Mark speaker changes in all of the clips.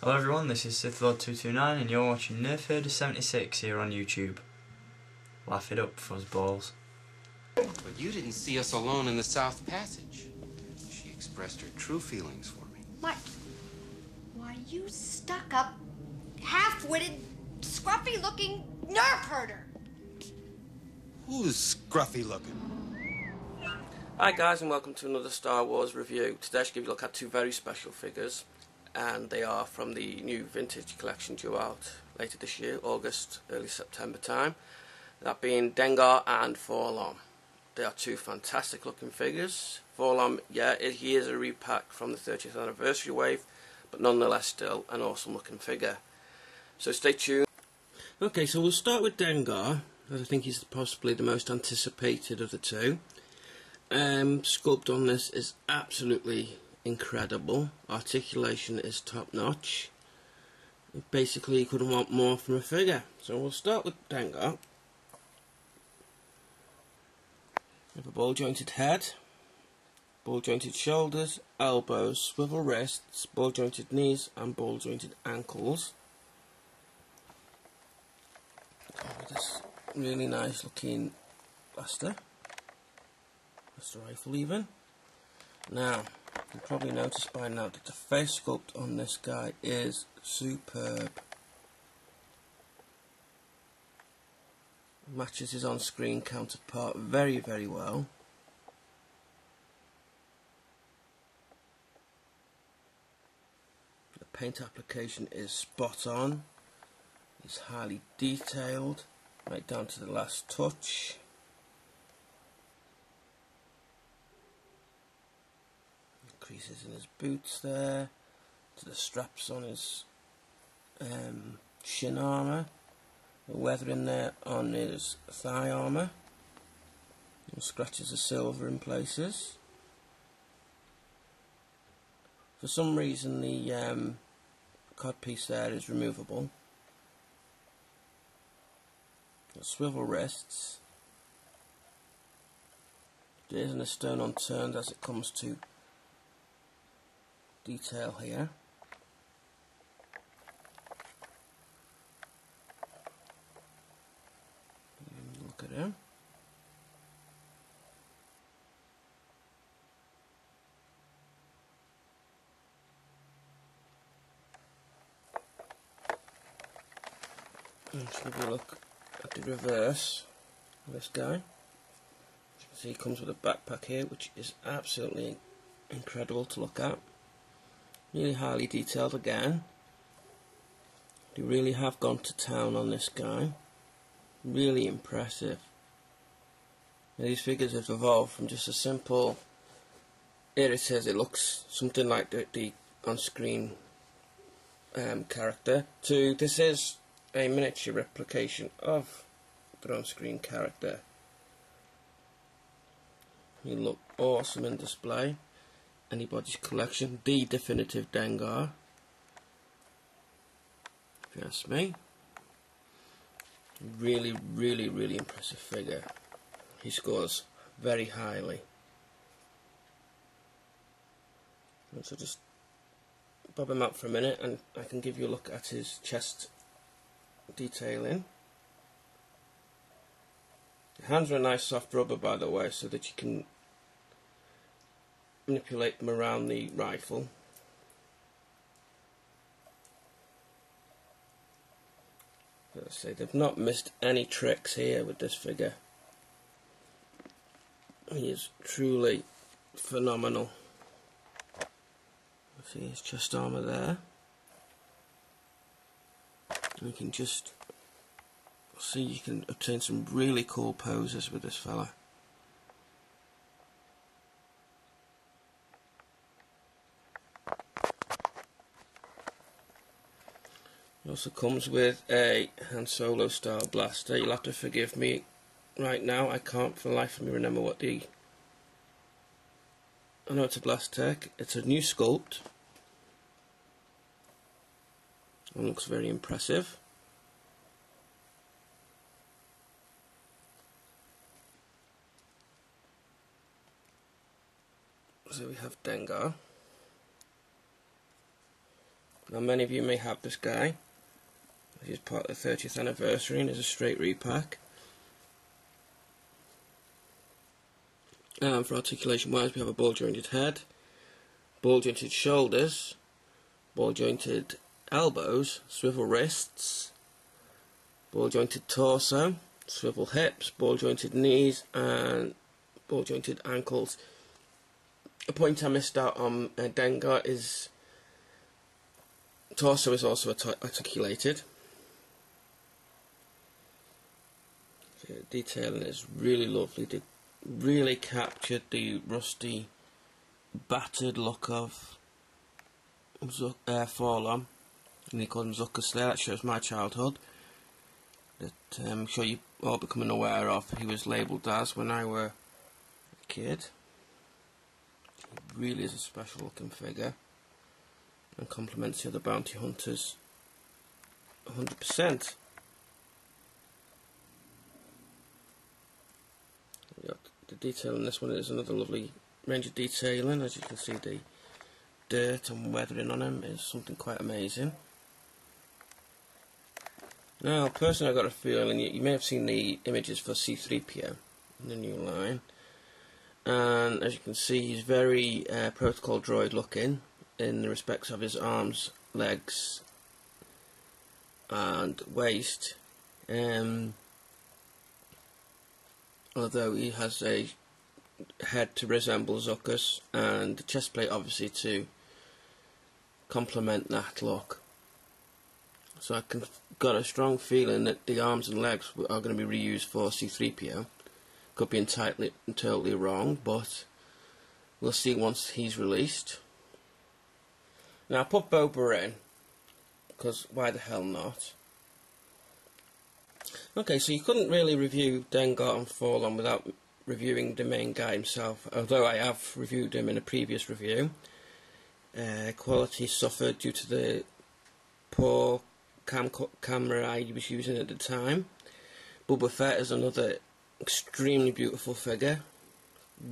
Speaker 1: Hello everyone, this is SithLord229 and you're watching Nerfherder76 here on YouTube. Laugh it up, fuzzballs.
Speaker 2: But you didn't see us alone in the South Passage. She expressed her true feelings for me.
Speaker 3: What? Why, you stuck-up, half-witted, scruffy-looking nerf herder!
Speaker 4: Who's scruffy-looking?
Speaker 5: Hi guys, and welcome to another Star Wars review. Today I should give you a look at two very special figures, and they are from the new vintage collection due out later this year, August, early September time. That being Dengar and Forlom. They are two fantastic looking figures. Forlom, yeah, he is a repack from the 30th anniversary wave, but nonetheless still an awesome looking figure. So stay tuned. Okay, so we'll start with Dengar, as I think he's possibly the most anticipated of the two. Sculpt on this is absolutely incredible. Articulation is top notch. Basically, you couldn't want more from a figure. So we'll start with Dengar. We have a ball jointed head, ball jointed shoulders, elbows, swivel wrists, ball jointed knees, and ball jointed ankles. This really nice looking blaster rifle even. Now, you'll probably notice by now that the face sculpt on this guy is superb. Matches his on-screen counterpart very, very well. The paint application is spot on. It's highly detailed, right down to the last touch. Creases in his boots there, to the straps on his shin armour, the weathering there on his thigh armour, and scratches of silver in places. For some reason the codpiece there is removable. Got swivel wrists. There isn't a stone unturned as it comes to detail here. Look at him. Let's have a look at the reverse of this guy. As you can see, he comes with a backpack here, which is absolutely incredible to look at. Really highly detailed again. They really have gone to town on this guy. Really impressive. Now, these figures have evolved from just a simple, here it says it looks something like the on-screen character, to this is a miniature replication of the on-screen character. You look awesome in display. Anybody's collection, the definitive Dengar, if you ask me. Really, really, really impressive figure. He scores very highly. And so just bob him out for a minute and I can give you a look at his chest detailing. The hands are a nice soft rubber, by the way, so that you can manipulate them around the rifle. As I say, they've not missed any tricks here with this figure. He is truly phenomenal. See his chest armour there. You can just see you can obtain some really cool poses with this fella. It also comes with a Han Solo style blaster. You'll have to forgive me right now, I can't for the life of me remember what I know it's a blast tech. It's a new sculpt. It looks very impressive. So we have Dengar. Now many of you may have this guy. This is part of the 30th anniversary and is a straight repack. And for articulation wise, we have a ball jointed head, ball jointed shoulders, ball jointed elbows, swivel wrists, ball jointed torso, swivel hips, ball jointed knees, and ball jointed ankles. A point I missed out on dengar is torso is also articulated. The detailing is really lovely. They really captured the rusty, battered look of Forlom, and they called him Zucker Slayer. That shows my childhood, that I'm sure you all becoming aware of. He was labelled as when I were a kid. He really is a special looking figure and complements the other bounty hunters 100%. The detail in this one is another lovely range of detailing. As you can see, the dirt and weathering on him is something quite amazing. Now, personally, I got a feeling you may have seen the images for C3PO in the new line, and as you can see, he's very protocol droid looking in the respects of his arms, legs, and waist. Although he has a head to resemble Zucker's and the chest plate obviously to complement that look. So I got a strong feeling that the arms and legs are going to be reused for C3PO. Could be entirely wrong, but we'll see once he's released. Now I put Boba in, because why the hell not? Okay, so you couldn't really review Dengar and Forlom without reviewing the main guy himself, although I have reviewed him in a previous review. Quality suffered due to the poor camera I was using at the time. Boba Fett is another extremely beautiful figure,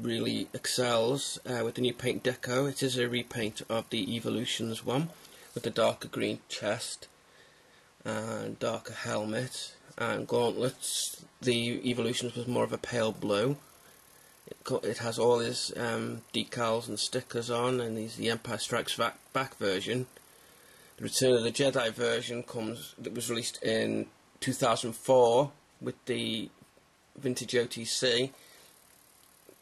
Speaker 5: really excels with the new paint deco. It is a repaint of the Evolutions one, with the darker green chest and darker helmet and gauntlets. The Evolutions was more of a pale blue. It has all his decals and stickers on, and he's the Empire Strikes Back version. The Return of the Jedi version that was released in 2004 with the vintage OTC.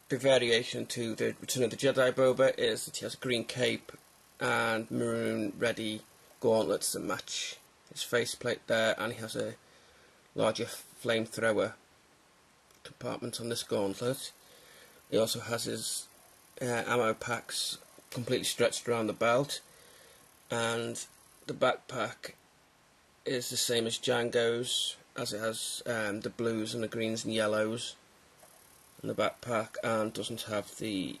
Speaker 5: The variation to the Return of the Jedi Boba is that he has a green cape and maroon ready gauntlets that match his faceplate there, and he has a larger flamethrower compartment on this gauntlet. He also has his ammo packs completely stretched around the belt, and the backpack is the same as Jango's, as it has the blues and the greens and yellows in the backpack, and doesn't have the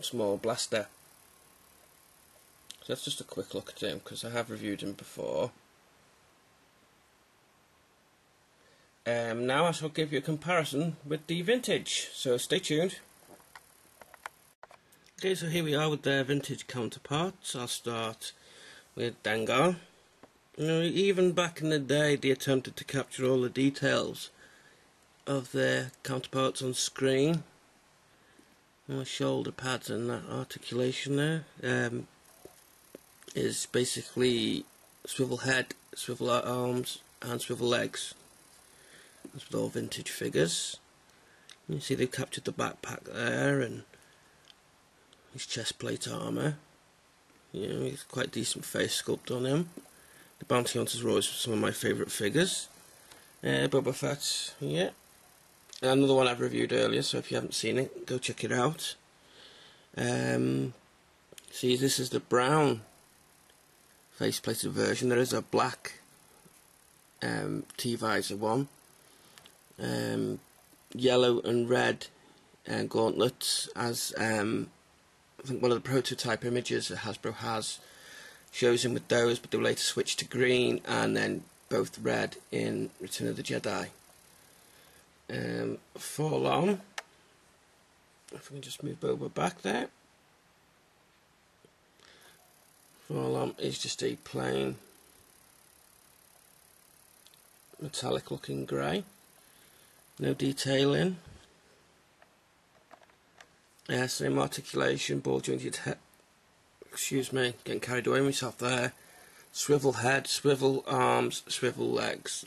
Speaker 5: small blaster. So that's just a quick look at him, because I have reviewed him before. Now I shall give you a comparison with the vintage, so stay tuned. Okay, so here we are with their vintage counterparts. I'll start with Dengar. You know, even back in the day they attempted to capture all the details of their counterparts on screen. The shoulder pads and that articulation there is basically swivel head, swivel arms and swivel legs. That's with all vintage figures. You see they've captured the backpack there and his chest plate armour. You know, he's quite decent face sculpt on him. The Bounty Hunters were always some of my favourite figures. Boba Fett, yeah. Another one I've reviewed earlier, so if you haven't seen it, go check it out. See, this is the brown face-plated version. There is a black T-visor one. Yellow and red gauntlets, as I think one of the prototype images that Hasbro has shows him with those, but they were later switched to green and then both red in Return of the Jedi. Forlom, if we can just move Boba back there. forearm is just a plain metallic looking grey, no detailing. Same articulation, ball jointed head, excuse me, getting carried away myself there. Swivel head, swivel arms, swivel legs.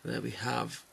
Speaker 5: There we have